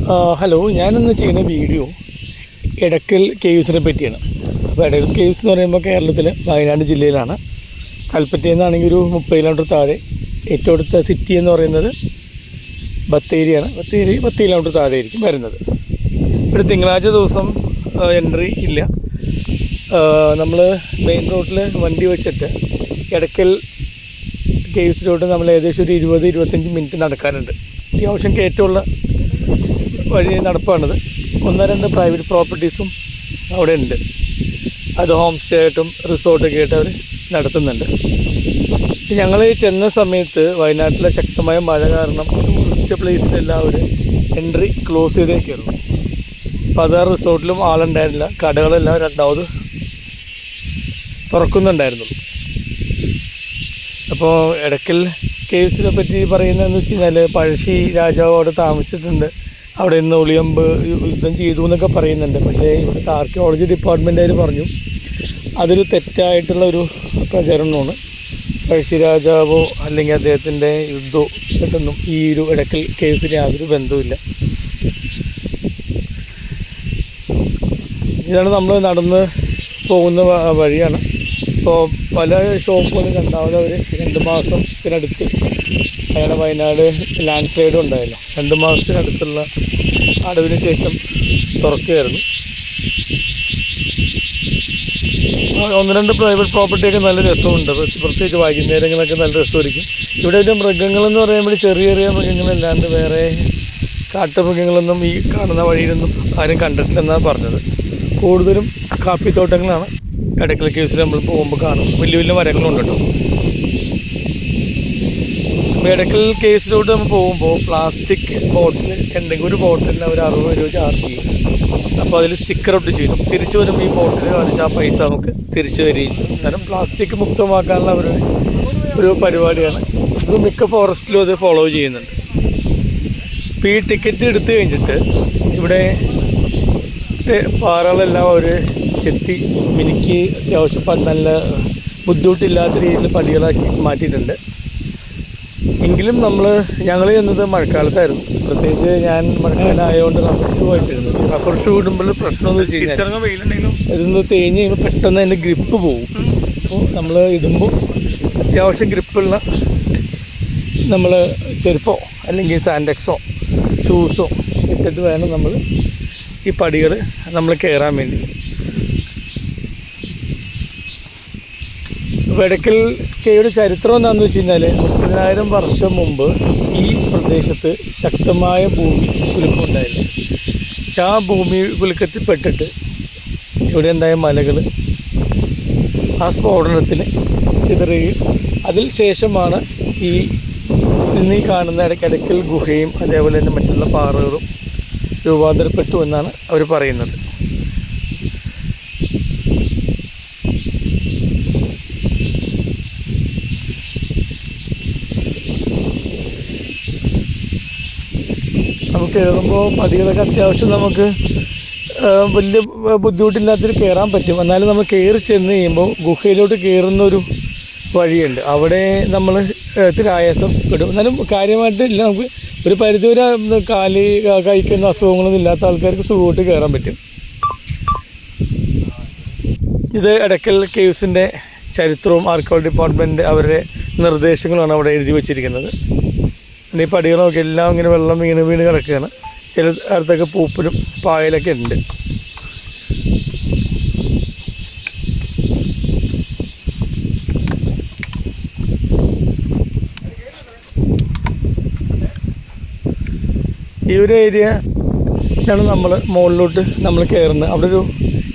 Hello, ഞാനിന്ന് ചെയ്യുന്ന video Edakkal കേവ്സിനെ പറ്റിയാണ്. അപ്പോൾ എടക്കൽ കേവ്സ് എന്ന് പറയുമ്പോൾ കേരളത്തിലെ വയനാട് ജില്ലയിലാണ്. കൽപ്പറ്റയിൽ നിന്നാണെങ്കിൽ ഒരു 30 കിലോമീറ്റർ താഴെ. ഏറ്റവും അടുത്ത സിറ്റി എന്ന് പറയുന്നത് ബത്തേരിയാണ്. ബത്തേരി 10 കിലോമീറ്റർ താഴെ ആയിരിക്കും വരുന്നത്. ഇവിടെ തിങ്കളാഴ്ച ദിവസം എൻട്രി ഇല്ല. നമ്മൾ മെയിൻ റോഡിൽ വണ്ടി വെച്ചിട്ട് എടക്കൽ കേവ്സിലോട്ട് നമ്മൾ ഏകദേശം ഒരു 20-25 മിനിറ്റ് നടക്കാനുണ്ട്. അത്യാവശ്യം കയറ്റമുള്ള വഴി നടപ്പാണിത്. 1-2 പ്രൈവറ്റ് പ്രോപ്പർട്ടീസും അവിടെ ഉണ്ട്. അത് ഹോം സ്റ്റേ ആയിട്ടും റിസോർട്ടൊക്കെ ആയിട്ട് അവർ നടത്തുന്നുണ്ട്. ഞങ്ങൾ ചെന്ന സമയത്ത് വയനാട്ടിലെ ശക്തമായ മഴ കാരണം ടൂറിസ്റ്റ് പ്ലേസിലെല്ലാവരും എൻട്രി ക്ലോസ് ചെയ്തേക്കായിരുന്നു. അപ്പോൾ അത് റിസോർട്ടിലും ആളുണ്ടായിരുന്നില്ല. കടകളെല്ലാം രണ്ടാമത് തുറക്കുന്നുണ്ടായിരുന്നുള്ളൂ. അപ്പോൾ എടക്കൽ കേവ്സിനെ പറ്റി പറയുന്നതെന്ന് വെച്ച് കഴിഞ്ഞാൽ പഴശ്ശി രാജാവ് അവിടെ താമസിച്ചിട്ടുണ്ട്. അവിടെ നിന്ന് ഒളിയമ്പ് യുദ്ധം ചെയ്തു എന്നൊക്കെ പറയുന്നുണ്ട്. പക്ഷേ ഇവിടുത്തെ ആർക്കിയോളജി ഡിപ്പാർട്ട്മെൻറ്റുകാർ പറഞ്ഞു അതൊരു തെറ്റായിട്ടുള്ളൊരു പ്രചരണമാണ്. പഴശ്ശി രാജാവോ അല്ലെങ്കിൽ അദ്ദേഹത്തിൻ്റെ യുദ്ധമോ ഇതൊന്നും ഈ ഒരു എടക്കൽ കേവ്സിന് യാതൊരു ബന്ധവുമില്ല. ഇതാണ് നമ്മൾ നടന്ന് പോകുന്ന വഴിയാണ്. ഇപ്പോൾ പല ഷോപ്പുകളും രണ്ടാമത് അവർ 2 മാസത്തിനടുത്ത് അങ്ങനെ വയനാട് ലാൻഡ് സ്ലൈഡും ഉണ്ടായല്ലോ. 2 മാസത്തിനടുത്തുള്ള അടവിന് ശേഷം തുറക്കുകയായിരുന്നു. 1-2 പ്രൈവറ്റ് പ്രോപ്പർട്ടിയൊക്കെ നല്ല രസമുണ്ട്. പ്രത്യേകിച്ച് വൈകുന്നേരങ്ങളൊക്കെ നല്ല രസമായിരിക്കും. ഇവിടെ ഒരു മൃഗങ്ങളെന്ന് പറയുമ്പോൾ ചെറിയ ചെറിയ മൃഗങ്ങളല്ലാണ്ട് വേറെ കാട്ടുമൃഗങ്ങളൊന്നും ഈ കാണുന്ന വഴിയിലൊന്നും ആരും കണ്ടിട്ടില്ലെന്നാണ് പറഞ്ഞത്. കൂടുതലും കാപ്പിത്തോട്ടങ്ങളാണ് എടക്കൽ കേവ്സിൽ നമ്മൾ പോകുമ്പോൾ കാണും. വലിയ വലിയ മരങ്ങളുണ്ട് കേട്ടോ. അപ്പോൾ എടക്കൽ കേവ്സിലോട്ട് നമ്മൾ പോകുമ്പോൾ പ്ലാസ്റ്റിക് ബോട്ടിൽ എന്തെങ്കിലും ഒരു ബോട്ടിലിന് അവർ 60 രൂപ ചാർജ് ചെയ്യും. അപ്പോൾ അതിൽ സ്റ്റിക്കർ ഒട്ട് ചെയ്യും. തിരിച്ച് വരുമ്പോൾ ഈ ബോട്ടിൽ കാണിച്ച് ആ പൈസ നമുക്ക് തിരിച്ചു തരികയും ചെയ്യും. കാരണം പ്ലാസ്റ്റിക് മുക്തമാക്കാനുള്ള ഒരു പരിപാടിയാണ്. ഇത് മിക്ക ഫോറസ്റ്റിലും അത് ഫോളോ ചെയ്യുന്നുണ്ട്. അപ്പോൾ ഈ ടിക്കറ്റ് എടുത്തു കഴിഞ്ഞിട്ട് ഇവിടെ പാറകളെല്ലാം അവർ ചെത്തി മിനുക്കി അത്യാവശ്യം നല്ല ബുദ്ധിമുട്ടില്ലാത്ത രീതിയിൽ പടികളാക്കി മാറ്റിയിട്ടുണ്ട്. എങ്കിലും ഞങ്ങൾ ചെന്നത് മഴക്കാലത്തായിരുന്നു. പ്രത്യേകിച്ച് ഞാൻ മഴക്കാലമായതുകൊണ്ട് റബ്ബർ ഷൂ ആയിട്ടിരുന്നു. റബ്ബർ ഷൂ ഇടുമ്പോൾ പ്രശ്നമെന്ന് വെച്ച് കഴിഞ്ഞാൽ ഇതൊന്ന് തേഞ്ഞ് കഴിയുമ്പോൾ പെട്ടെന്ന് അതിൻ്റെ ഗ്രിപ്പ് പോകും. അപ്പോൾ നമ്മൾ ഇടുമ്പോൾ അത്യാവശ്യം ഗ്രിപ്പുള്ള നമ്മൾ ചെരുപ്പോ അല്ലെങ്കിൽ സാൻഡെക്സോ ഷൂസോ ഇട്ടിട്ട് വേണം നമ്മൾ ഈ പടികൾ നമ്മൾ കയറാൻ വേണ്ടി. എടക്കൽ കേവ്സിന്റെ ചരിത്രം എന്താണെന്ന് വെച്ച് കഴിഞ്ഞാൽ 30,000 വർഷം മുമ്പ് ഈ പ്രദേശത്ത് ശക്തമായ ഭൂമി കുലുക്കമുണ്ടായിരുന്നു. ആ ഭൂമി കുലുക്കത്തിൽപ്പെട്ടിട്ട് ഇവിടെ ഉണ്ടായ മലകൾ ആ സ്ഫോടനത്തിൽ ചിതറുകയും അതിൽ ശേഷമാണ് ഈ കാണുന്ന എടക്കൽ ഗുഹയും അതേപോലെ തന്നെ മറ്റുള്ള പാറകളും രൂപാന്തരപ്പെട്ടു എന്നാണ് അവർ പറയുന്നത്. നമുക്ക് കയറുമ്പോൾ പടികളൊക്കെ അത്യാവശ്യം നമുക്ക് വലിയ ബുദ്ധിമുട്ടില്ലാത്തൊരു കയറാൻ പറ്റും. എന്നാലും നമ്മൾ കയറി ചെന്ന് കഴിയുമ്പോൾ ഗുഹയിലോട്ട് കയറുന്നൊരു വഴിയുണ്ട്. അവിടെ നമ്മൾ ഇത്തിരി ആയാസം പെടും. എന്നാലും കാര്യമായിട്ടില്ല. നമുക്ക് ഒരു പരിധിവരെ കഴിക്കുന്ന അസുഖങ്ങളൊന്നും ഇല്ലാത്ത ആൾക്കാർക്ക് സുഖമായിട്ട് കയറാൻ പറ്റും. ഇത് എടക്കൽ കേവ്സിൻ്റെ ചരിത്രവും ആർക്കിയോളജി ഡിപ്പാർട്ട്മെൻറ്റ് അവരുടെ നിർദ്ദേശങ്ങളാണ് അവിടെ എഴുതി വച്ചിരിക്കുന്നത്. ഈ പടികളൊക്കെ എല്ലാം ഇങ്ങനെ വെള്ളം വീണ് കിടക്കുകയാണ്. ചില അടുത്തൊക്കെ പൂപ്പിലും പായലൊക്കെ ഉണ്ട്. ഈ ഒരു ഏരിയ ആണ് നമ്മൾ മുകളിലോട്ട് നമ്മൾ കയറുന്നത്. അവിടെ ഒരു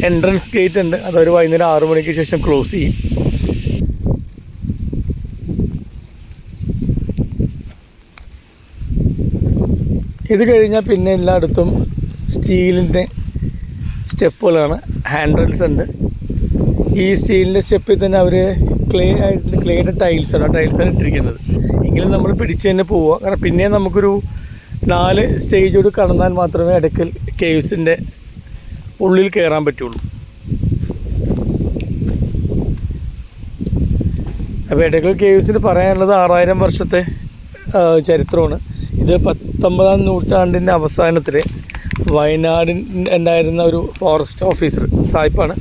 എൻട്രൻസ് ഗേറ്റ് ഉണ്ട്. അതൊരു വൈകുന്നേരം 6 മണിക്ക് ശേഷം ക്ലോസ് ചെയ്യും. ഇത് കഴിഞ്ഞാൽ പിന്നെ എല്ലായിടത്തും സ്റ്റീലിൻ്റെ സ്റ്റെപ്പുകളാണ്. ഹാൻഡ് റെയിൽസ് ഉണ്ട്. ഈ സ്റ്റീലിൻ്റെ സ്റ്റെപ്പിൽ തന്നെ അവർ ക്ലേയുടെ ടൈൽസാണ് ഇട്ടിരിക്കുന്നത്. എങ്കിലും നമ്മൾ പിടിച്ച് തന്നെ പോവുക. കാരണം പിന്നെ നമുക്കൊരു 4 സ്റ്റേജോട് കടന്നാൽ മാത്രമേ എടക്കൽ കേവ്സിൻ്റെ ഉള്ളിൽ കയറാൻ പറ്റുള്ളൂ. അപ്പോൾ എടക്കൽ കേവ്സിന് പറയാനുള്ളത് 6000 വർഷത്തെ ചരിത്രമാണ്. ഇത് 19-ാം നൂറ്റാണ്ടിൻ്റെ അവസാനത്തിൽ വയനാടിൻ്റെ ഉണ്ടായിരുന്ന ഒരു ഫോറസ്റ്റ് ഓഫീസർ സായിപ്പാണ്,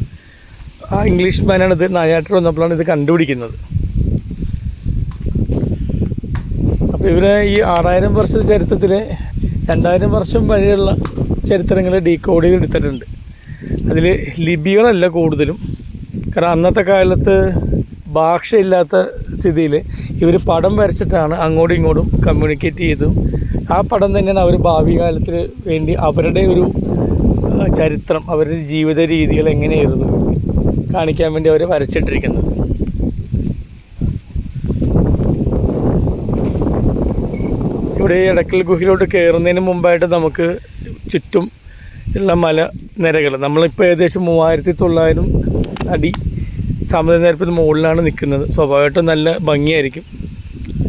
ആ ഇംഗ്ലീഷ് മാനാണ് ഇത് നായാട്ടിൽ വന്നപ്പോഴാണ് ഇത് കണ്ടുപിടിക്കുന്നത്. അപ്പോൾ ഇവര് ഈ 6000 വർഷ ചരിത്രത്തിൽ 2000 വർഷം വരെയുള്ള ചരിത്രങ്ങൾ ഡീകോഡ് ചെയ്തെടുത്തിട്ടുണ്ട്. അതിൽ ലിപികളല്ല കൂടുതലും, കാരണം അന്നത്തെ കാലത്ത് ഭാഷയില്ലാത്ത സ്ഥിതിയിൽ ഇവർ പടം വരച്ചിട്ടാണ് അങ്ങോട്ടും ഇങ്ങോട്ടും കമ്മ്യൂണിക്കേറ്റ് ചെയ്തതും ആ പടം തന്നെയാണ് അവർ ഭാവി കാലത്തിൽ വേണ്ടി അവരുടെ ഒരു ചരിത്രം, അവരുടെ ജീവിത രീതികൾ എങ്ങനെയായിരുന്നു കാണിക്കാൻ വേണ്ടി അവർ വരച്ചിട്ടിരിക്കുന്നത്. ഇവിടെ എടക്കൽ ഗുഹയിലോട്ട് കയറുന്നതിന് മുമ്പായിട്ട് നമുക്ക് ചുറ്റും ഉള്ള മലനിരകൾ, നമ്മളിപ്പോൾ ഏകദേശം 3900 അടി സമുദ്രനിരപ്പിന് മുകളിലാണ് നിൽക്കുന്നത്. സ്വാഭാവികമായിട്ടും നല്ല ഭംഗിയായിരിക്കും.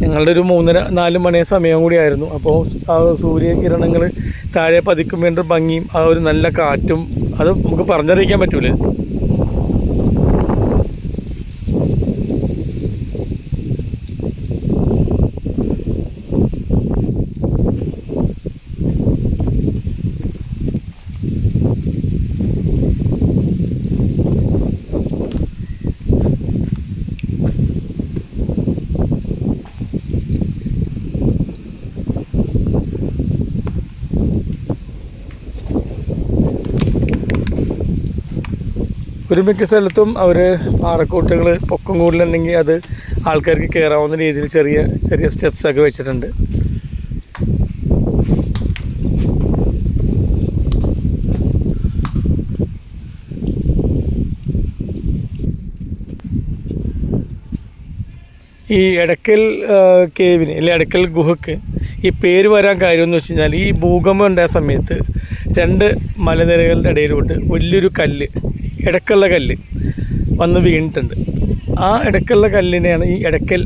ഞങ്ങളുടെ ഒരു 3-4 മണി സമയം കൂടിയായിരുന്നു. അപ്പോൾ ആ സൂര്യകിരണങ്ങൾ താഴെ പതിക്കും വേണ്ട ഭംഗിയും ആ ഒരു നല്ല കാറ്റും അത് നമുക്ക് പറഞ്ഞറിയിക്കാൻ പറ്റൂല. ഒരു മിക്ക സ്ഥലത്തും അവർ പാറക്കൂട്ടുകൾ പൊക്കം കൂടുതലുണ്ടെങ്കിൽ അത് ആൾക്കാർക്ക് കയറാവുന്ന രീതിയിൽ ചെറിയ ചെറിയ സ്റ്റെപ്സൊക്കെ വെച്ചിട്ടുണ്ട്. ഈ എടക്കൽ കേവിന് അല്ലെങ്കിൽ എടക്കൽ ഗുഹയ്ക്ക് ഈ പേര് വരാൻ കാര്യമെന്ന് വെച്ച് കഴിഞ്ഞാൽ ഈ ഭൂകമ്പം ഉണ്ടായ സമയത്ത് 2 മലനിരകളുടെ ഇടയിലോട്ട് വലിയൊരു കല്ല്, എടക്കുള്ള കല്ല് വന്ന് വീണിട്ടുണ്ട്. ആ എടക്കുള്ള കല്ലിനെയാണ് ഈ എടക്കൽ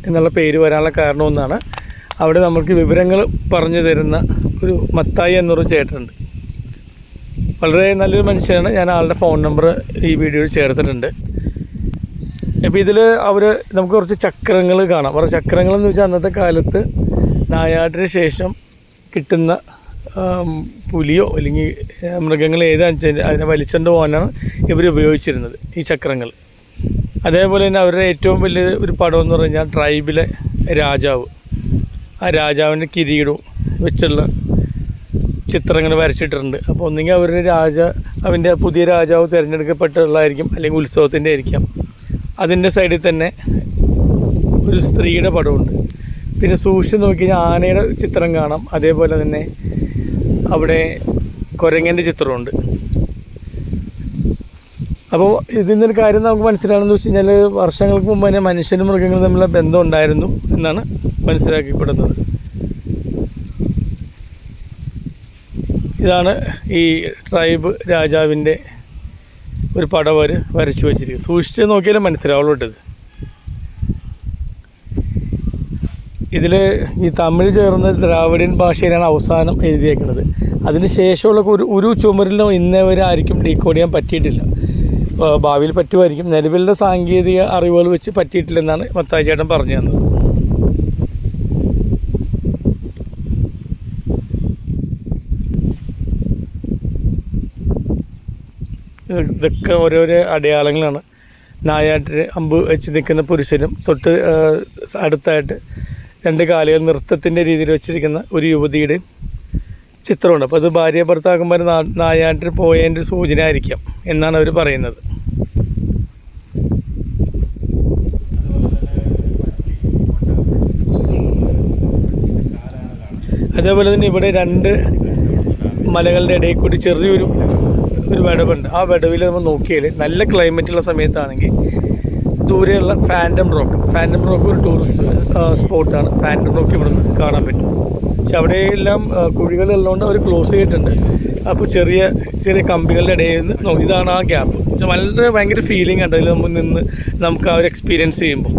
എന്നുള്ള പേര് വരാനുള്ള കാരണമെന്നാണ് അവിടെ നമുക്ക് വിവരങ്ങൾ പറഞ്ഞു തരുന്ന ഒരു മത്തായി എന്നൊരു ചേട്ടനുണ്ട്. വളരെ നല്ലൊരു മനുഷ്യനാണ്. ഞാൻ ആളുടെ ഫോൺ നമ്പർ ഈ വീഡിയോയിൽ ചേർത്തിട്ടുണ്ട്. അപ്പോൾ ഇതിൽ നമുക്ക് കുറച്ച് ചക്രങ്ങൾ കാണാം. കുറച്ച് ചക്രങ്ങളെന്ന് വെച്ചാൽ അന്നത്തെ കാലത്ത് നായാട്ടിന് ശേഷം കിട്ടുന്ന പുലിയോ അല്ലെങ്കിൽ മൃഗങ്ങൾ ഏതാണെന്ന് വെച്ചാൽ അതിനെ വലിച്ചുകൊണ്ട് പോകാനാണ് ഇവർ ഉപയോഗിച്ചിരുന്നത് ഈ ചക്രങ്ങൾ. അതേപോലെ തന്നെ അവരുടെ ഏറ്റവും വലിയ ഒരു പടം എന്ന് പറഞ്ഞാൽ ട്രൈബിലെ രാജാവ്, ആ രാജാവിൻ്റെ കിരീടവും വെച്ചുള്ള ചിത്രങ്ങൾ വരച്ചിട്ടുണ്ട്. അപ്പോൾ ഒന്നുകിൽ അവരുടെ അവൻ്റെ പുതിയ രാജാവ് തിരഞ്ഞെടുക്കപ്പെട്ടുള്ളതായിരിക്കും, അല്ലെങ്കിൽ ഉത്സവത്തിൻ്റെ ആയിരിക്കാം. അതിൻ്റെ സൈഡിൽ തന്നെ ഒരു സ്ത്രീയുടെ പടമുണ്ട്. പിന്നെ സൂക്ഷിച്ച് നോക്കി കഴിഞ്ഞാൽ ആനയുടെ ചിത്രം കാണാം. അതേപോലെ തന്നെ അവിടെ കുരങ്ങൻ്റെ ചിത്രമുണ്ട്. അപ്പോൾ ഇതിൽ നിന്നൊരു കാര്യം നമുക്ക് മനസ്സിലാണെന്ന് വെച്ച് കഴിഞ്ഞാൽ വർഷങ്ങൾക്ക് മുമ്പ് തന്നെ മനുഷ്യനും മൃഗങ്ങളും തമ്മിലുള്ള ബന്ധം ഉണ്ടായിരുന്നു എന്നാണ് മനസ്സിലാക്കപ്പെടുന്നത്. ഇതാണ് ഈ ട്രൈബ് രാജാവിൻ്റെ ഒരു പടം അവർ വരച്ചു വച്ചിരിക്കുന്നത്. സൂക്ഷിച്ച് നോക്കിയാലും മനസ്സിലാവുള്ളൂ ഇട്ടത്. ഇതിൽ ഈ തമിഴ് ചേർന്ന ദ്രാവിഡൻ ഭാഷയിലാണ് അവസാനം എഴുതിയേക്കുന്നത്. അതിന് ശേഷമുള്ള ഒരു ചുമരിലും ഇന്നേ വരെ ആയിരിക്കും ഡീകോഡ് ചെയ്യാൻ പറ്റിയിട്ടില്ല. ഭാവിയിൽ പറ്റുമായിരിക്കും. നിലവിലുള്ള സാങ്കേതിക അറിവുകൾ വെച്ച് പറ്റിയിട്ടില്ലെന്നാണ് മത്തായി ചേട്ടൻ പറഞ്ഞു തന്നത്. ഇതൊക്കെ ഓരോരോ അടയാളങ്ങളാണ്. നായാട്ടിന് അമ്പ് വെച്ച് നിൽക്കുന്ന പുരുഷനും തൊട്ട് അടുത്തായിട്ട് 2 കാലുകൾ നൃത്തത്തിൻ്റെ രീതിയിൽ വെച്ചിരിക്കുന്ന ഒരു യുവതിയുടെയും ചിത്രമുണ്ട്. അപ്പോൾ അത് ഭാര്യ ഭർത്താക്കന്മാർ നായാട്ടിന് പോയതിൻ്റെ സൂചന ആയിരിക്കാം എന്നാണ് അവർ പറയുന്നത്. അതേപോലെ തന്നെ ഇവിടെ 2 മലകളുടെ ഇടയിൽ കൂടി ചെറിയൊരു വിടവുണ്ട്. ആ വിടവിൽ നമ്മൾ നോക്കിയാൽ നല്ല ക്ലൈമറ്റുള്ള സമയത്താണെങ്കിൽ ദൂരെയുള്ള ഫാൻറ്റം റോക്ക് ഒരു ടൂറിസ്റ്റ് സ്പോട്ടാണ്. ഫാൻറ്റം റോക്ക് ഇവിടെ നിന്ന് കാണാൻ പറ്റും. പക്ഷെ അവിടെയെല്ലാം കുഴികളുള്ളതുകൊണ്ട് അവർ ക്ലോസ് ചെയ്തിട്ടുണ്ട്. അപ്പോൾ ചെറിയ ചെറിയ കമ്പികളുടെ ഇടയിൽ നിന്ന് നോക്കി, ഇതാണ് ആ ഗ്യാപ്പ്. പക്ഷെ വളരെ ഭയങ്കര ഫീലിംഗ് ഉണ്ട് അതിൽ നമ്മൾ നിന്ന് നമുക്ക് ആ ഒരു എക്സ്പീരിയൻസ് ചെയ്യുമ്പോൾ.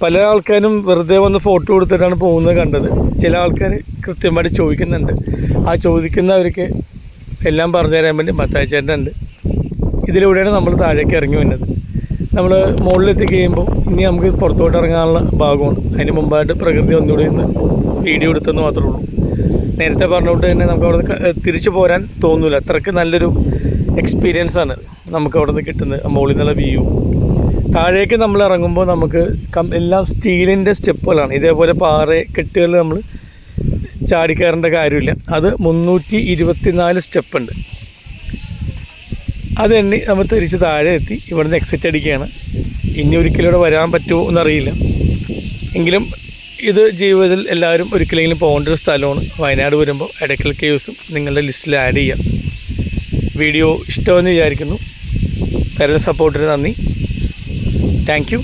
പല ആൾക്കാരും വെറുതെ വന്ന് ഫോട്ടോ കൊടുത്തിട്ടാണ് പോകുന്നത് കണ്ടത്. ചില ആൾക്കാർ കൃത്യമായിട്ട് ചോദിക്കുന്നുണ്ട്. ആ ചോദിക്കുന്നവർക്ക് എല്ലാം പറഞ്ഞു തരാൻ വേണ്ടി മത്തായി ചേട്ടനുണ്ട്. ഇതിലൂടെയാണ് നമ്മൾ താഴേക്ക് ഇറങ്ങി വന്നത്. നമ്മൾ മുകളിലെത്തി കഴിയുമ്പോൾ ഇനി നമുക്ക് പുറത്തോട്ട് ഇറങ്ങാനുള്ള ഭാഗമാണ്. അതിന് മുമ്പായിട്ട് പ്രകൃതി ഒന്നുകൂടി ഇന്ന് വീഡിയോ എടുത്തെന്ന് മാത്രമേ ഉള്ളൂ. നേരത്തെ പറഞ്ഞുകൊണ്ട് തന്നെ നമുക്ക് അവിടെ നിന്ന് തിരിച്ചു പോരാൻ തോന്നില്ല. അത്രയ്ക്ക് നല്ലൊരു എക്സ്പീരിയൻസാണ് നമുക്ക് അവിടെ നിന്ന് കിട്ടുന്നത്. മുകളിൽ നിന്നുള്ള വ്യൂ. താഴേക്ക് നമ്മൾ ഇറങ്ങുമ്പോൾ നമുക്ക് എല്ലാം സ്റ്റീലിൻ്റെ സ്റ്റെപ്പുകളാണ്. ഇതേപോലെ കെട്ടുകളിൽ നമ്മൾ ചാടിക്കയറേണ്ട കാര്യമില്ല. അത് 324 സ്റ്റെപ്പുണ്ട്. അത് തന്നെ നമ്മൾ തിരിച്ച് താഴെ എത്തി ഇവിടെ നിന്ന് എക്സിറ്റ് അടിക്കുകയാണ്. ഇനി ഒരിക്കലും ഇവിടെ വരാൻ പറ്റുമോ എന്നറിയില്ല. എങ്കിലും ഇത് ജീവിതത്തിൽ എല്ലാവരും ഒരിക്കലെങ്കിലും പോകേണ്ട ഒരു സ്ഥലമാണ്. വയനാട് വരുമ്പോൾ എടക്കൽ കേവ്സും നിങ്ങളുടെ ലിസ്റ്റിൽ ആഡ് ചെയ്യാം. വീഡിയോ ഇഷ്ടമെന്ന് വിചാരിക്കുന്നു. തരുന്ന സപ്പോർട്ടിന് നന്ദി. Thank you.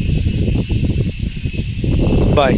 ബൈ.